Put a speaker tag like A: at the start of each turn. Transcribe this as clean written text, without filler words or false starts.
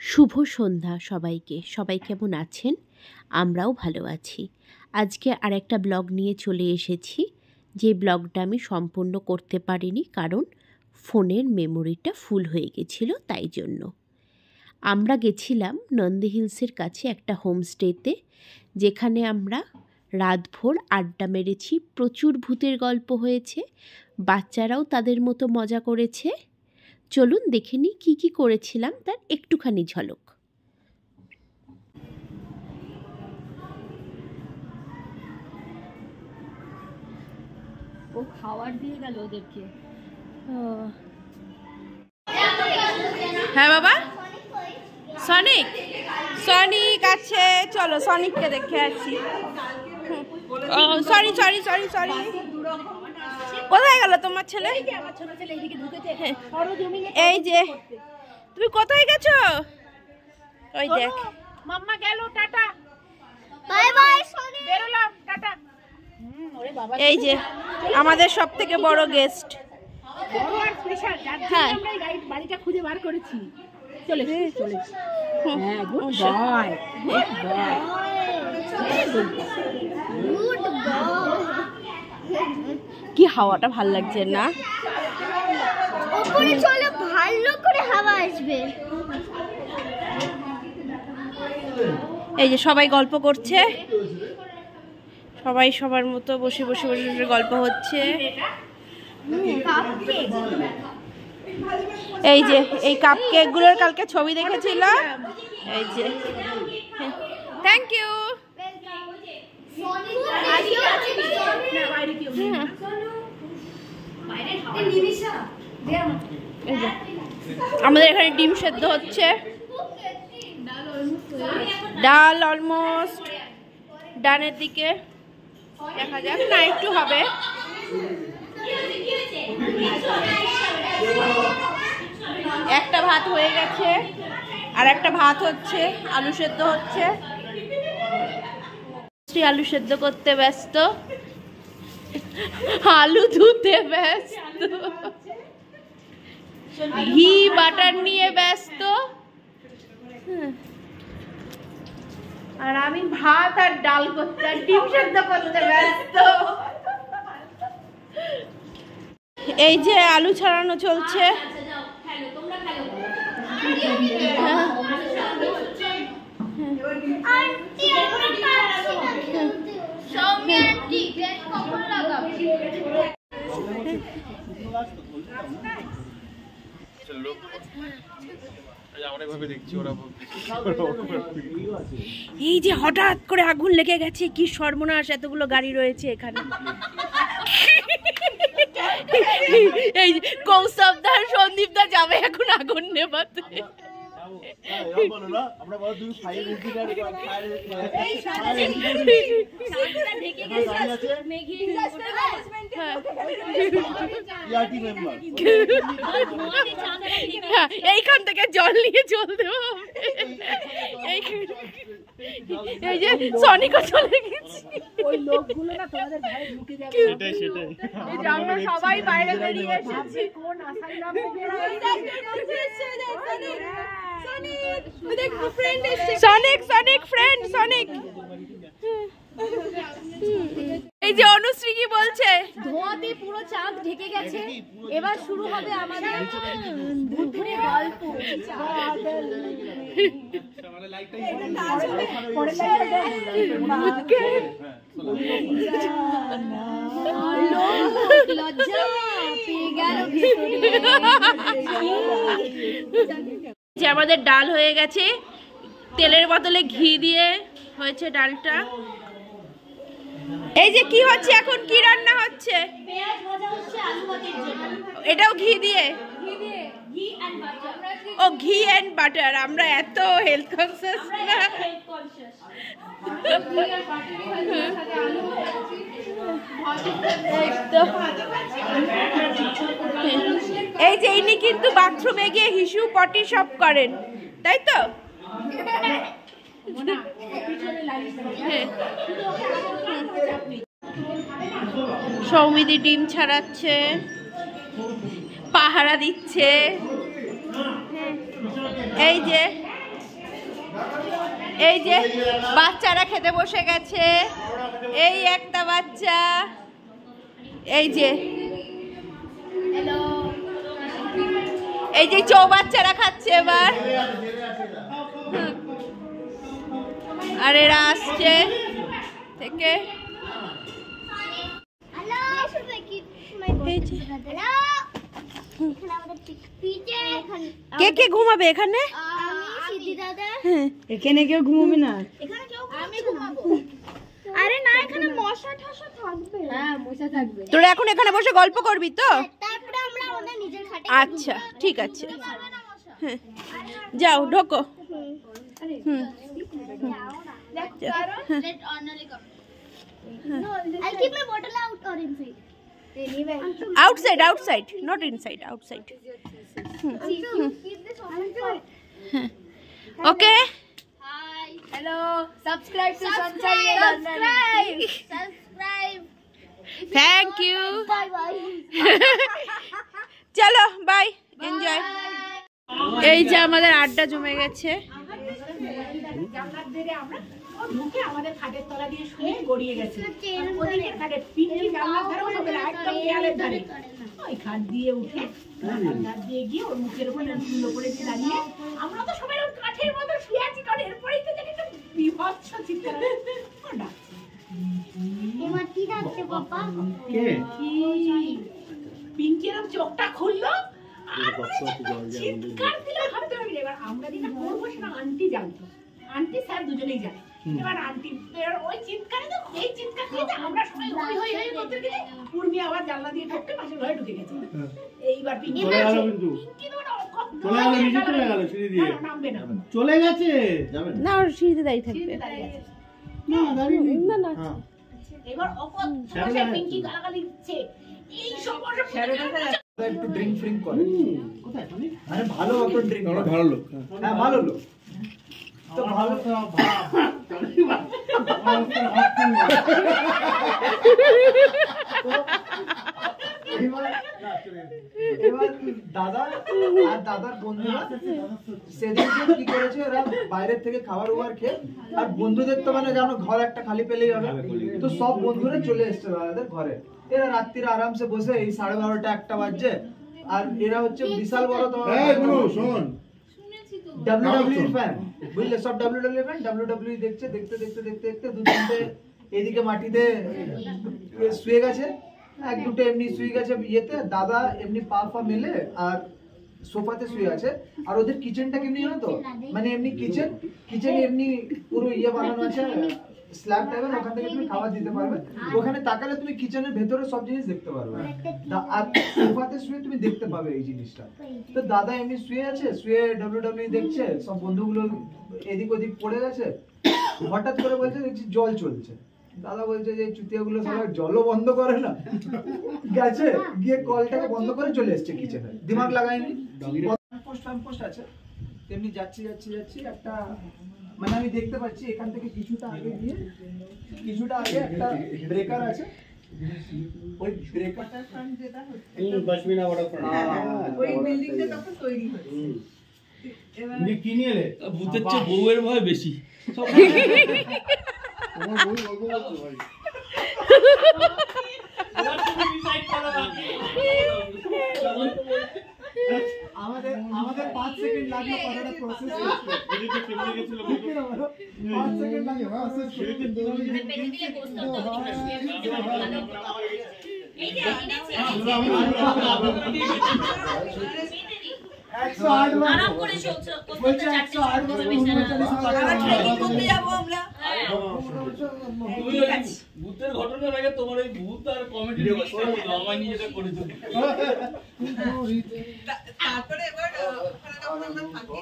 A: শুভ সন্ধ্যা সবাইকে। সবাই কেমন আছেন? আমরাও ভালো আছি। আজকে আরেকটা ব্লগ নিয়ে চলে এসেছি। যে ব্লগটা আমি সম্পূর্ণ করতে পারিনি, কারণ ফোনের মেমোরিটা ফুল হয়ে গেছিলো, তাই জন্য। আমরা গেছিলাম নন্দী হিলসের কাছে একটা হোমস্টেতে, যেখানে আমরা রাতভর আড্ডা মেরেছি। প্রচুর ভূতের গল্প হয়েছে, বাচ্চারাও তাদের মতো মজা করেছে। চলুন দেখে নিই কী কী করেছিলাম, তার একটুখানি ঝলক।
B: ও খাবার দিয়ে গেল ওদেরকে।
A: হ্যাঁ বাবা, সনিক সনিক আছে, চলো সনিককে দেখে আসি। সরি সরি সরি সরি, কোথায় গেল তোমার ছেলে? এই যে, তুমি কোথায় গেছো? ওই দেখ
B: মাম্মা গেল, টাটা
C: বাই বাই সনি,
B: বেরোলাম, টাটা।
A: এই যে আমাদের সব থেকে বড় গেস্ট।
B: বড় আর স্পেশাল, যার জন্য
A: হ্যাঁ।
B: আমরা এই বাড়িটা খুঁজে বার করেছি। চলে চলে, হ্যাঁ, good boy, good boy,
C: good boy.
A: কি হাওয়াটা ভাল লাগছে না?
C: উপরে চলো, ভালো করে হাওয়া আসবে।
A: এই যে সবাই গল্প করছে, সবাই সবার মতো বসে বসে বসে বসে গল্প হচ্ছে। এই যে এই কাপ কেকগুলোর কালকে ছবি দেখেছিলাম। এই যে, থ্যাংক ইউ। আমাদের এখানে ডিম সেদ্ধ হচ্ছে, ডাল অলমোস্ট ডানের দিকে, দেখা যাক না একটু হবে। একটা ভাত হয়ে গেছে, আর একটা ভাত হচ্ছে, আলু সেদ্ধ হচ্ছে। আলু সেদ্ধ করতে ব্যস্ত, আলু ধুতে ব্যস্ত, ঘি বাটার নিয়ে ব্যস্ত, আর আমি ভাত আর ডাল করতে আর ডিম সেদ্ধ করতে ব্যস্ত। এই যে আলু ছাড়ানো চলছে।
C: আন্টি আমরা পাচ্ছি না খেলতে। সৌমি আন্টি গেট কখন লাগাবে?
A: এই যে হঠাৎ করে আগুন লেগে গেছে, কি সর্বনাশ, এতগুলো গাড়ি রয়েছে এখানে। এই কৌস্তবদার সন্দীপদা যাবে এখন আগুন নেভাতে। এইখান থেকে জল নিয়ে জল দেবো। এই যে সনিকও চলে গেছে,
B: ওই লোকগুলো না তোমাদের ঘরে ঢুকে যাবে।
A: সেটাই সেটাই। এই যে আমরা সবাই বাইরে বেরিয়ে এসেছি।
B: কোন আশায় নাম
A: সনিক সনিক ফ্রেন্ড সনিক। এই যে অনুশ্রী কি বলছে?
B: ধোঁয়াতে পুরো চাঁদ ঢেকে গেছে, এবার শুরু হবে আমাদের ভূতের গল্প। লজ্জা পেয়ে গেল ভিতরে।
A: যে আমাদের ডাল হয়ে গেছে, তেলের বদলে ঘি দিয়ে হয়েছে ডালটা। এই যে কি হচ্ছে এখন, কি রান্না হচ্ছে? এটাও ঘি দিয়ে, ও ঘি এন্ড বাটার। আমরা এত হেলথ কনসিয়াস না। এই যে ইনি কিন্তু বাথরুমে গিয়ে হিসু পটি সব করেন, তাই তো? সৌমিদি ডিম ছাড়াচ্ছে, পাহারা দিচ্ছে। এই যে এই যে বাচ্চারা খেতে বসে গেছে, এই একটা বাচ্চা, এই যে এই যে বাচ্চারা খাচ্ছে এবার, আর এরা আসছে থেকে। কে কে ঘুমাবে এখানে?
B: এখানে কেউ ঘুমাবে না।
C: আরে না, এখানে মশা ঠশা থাকবে। হ্যাঁ, মশা থাকবে।
A: তোরা এখন এখানে বসে গল্প করবি তো?
C: তারপরে আমরা আমাদের নিজের খাটে।
A: আচ্ছা ঠিক আছে, হ্যাঁ যাও ঢোকো।
C: I'll keep my bottle out or inside.
A: Outside, outside, not inside, outside.
C: Keep this open.
A: Okay.
C: Hi.
B: Hello, subscribe to
C: Subscribe.
A: Thank you.
C: Bye bye.
A: চলো বাই, এনজয়। এই যে আমাদের আড্ডা জমে গেছে।
B: আমাদের খাটের তলা দিয়ে শুয়ে গড়িয়ে গেছে। ওদিকের খাটের পিঙ্কি জানলার ধারে হবে না, একদম দেয়ালের ধারে। ওই খাট দিয়ে উঠে খাট দিয়ে গিয়ে ওর মুখের উপর সুন্দর করে দাঁড়িয়ে আমরা তো সবাই ওর কাঠের মতো শুয়ে আছি, কারণ এরপরেই তো দেখি বিভৎস চিৎকার।
C: এবার কি ডাকছে পাপা?
B: পিঙ্কি এরকম চোখটা খুললো আর চিৎকার দিলে ভাবতে পারবি না। এবার আমরা যেটা করবো সেটা আন্টি জানতো, আন্টি স্যার দুজনেই জানে। এবার আন্টি ওই চিৎকারে তো এই চিৎকার দিয়ে আমরা সবাই হই হই হই করতে গিয়ে উর্মি আবার জানলা দিয়ে ঢুকে পাশের ঘরে ঢুকে গেছে। এইবার পিঙ্কি
D: চলে গেল, কিন্তু চলে গেল, নিচে চলে গেল সিঁড়ি দিয়ে।
B: নামবে না,
D: চলে গেছে, যাবেন
A: না ওর সিঁড়িতে দাঁড়িয়ে থাকবে।
D: না দাঁড়িয়ে নেই।
A: না না
B: এবার অকস্মাৎ পিঙ্কি গালাগালি দিচ্ছে। এই সমস্যা
E: একটু ড্রিঙ্ক ফ্রিঙ্ক করে।
D: কোথায় খালি?
E: আরে ভালো অত ড্রিঙ্ক
D: আমরা ভালো লোক।
E: হ্যাঁ ভালো লোক তো ভালো। এবার দাদা আর দাদার বন্ধুরা সেদিনকে কি করেছে, এরা বাইরের থেকে খাবার ওবার খেয়ে, আর বন্ধুদের তো মানে জানো ঘর একটা খালি পেলেই হবে, তো সব বন্ধুরা চলে এসছে দাদাদের ঘরে। এরা রাত্রিরে আরামসে বসে এই 12:30 1টা বাজছে, আর এরা হচ্ছে বিশাল বড় তোমার
D: শোন
E: WWE ফ্যান, বুঝলে, সব WWE ফ্যান। WWE দেখছে, দেখতে দেখতে দেখতে দেখতে দু তিনটে এদিকে মাটিতে শুয়ে গেছে, এক দুটো এমনি শুয়ে গেছে ইয়েতে, দাদা এমনি পা ফা মেলে আর সোফাতে শুয়ে আছে। আর ওদের কিচেনটা কেমনি জানো তো, মানে এমনি কিচেন এমনি পুরো ইয়ে বানানো আছে, স্ল্যাব টাইপের, ওখান থেকে তুমি খাবার দিতে পারবে। ওখানে তাকালে তুমি কিচেনের ভেতরে সব জিনিস দেখতে পারবে, আর সোফাতে শুয়ে তুমি দেখতে পাবে এই জিনিসটা। তো দাদা এমনি শুয়ে আছে, শুয়ে WWE দেখছে, সব বন্ধুগুলো এদিক ওদিক পড়ে গেছে। হঠাৎ করে বলছে দেখছি জল চলছে। দাদা বলছে যে চুতিয়াগুলো সবাই জলও বন্ধ করে না, গেছে গিয়ে কলটাকে বন্ধ করে চলে এসছে কিচেনে, দিমাগ লাগায়নি। পোস্ট আছে তেমনি যাচ্ছি যাচ্ছি যাচ্ছি একটা, মানে আমি দেখতে পাচ্ছি এখান থেকে কিছুটা আগে একটা ব্রেকার আছে, ওই ব্রেকারটার ফ্রন্ট যেটা
D: বাসমিনা ওয়াটার
B: ওই বিল্ডিংটা তখন তৈরি হচ্ছে।
D: ফ্রন্ট কি নিয়ে এলে?
F: ভূতের চেয়ে বউয়ের ভয় বেশি।
D: তোমার বউ গল্প বলছো ভাই।
E: আমাদের 5 সেকেন্ড লাগলো কথাটা প্রসেস করতে।
D: এদিকে কেমনে গেছিল?
E: 5 সেকেন্ড লাগে প্রসেস করতে।
C: এই যে এনেছি।
E: 108
G: আরাম করে চলছে।
E: বলছে 108
B: ট্রেকিং করতে যাবো আমরা।
F: ভূতের ঘটনার আগে তোমার এই ভূত আর কমেডি আমার নিয়ে যেটা করেছো।
B: তারপরে এবার ওখানে তখন আমরা থাকি।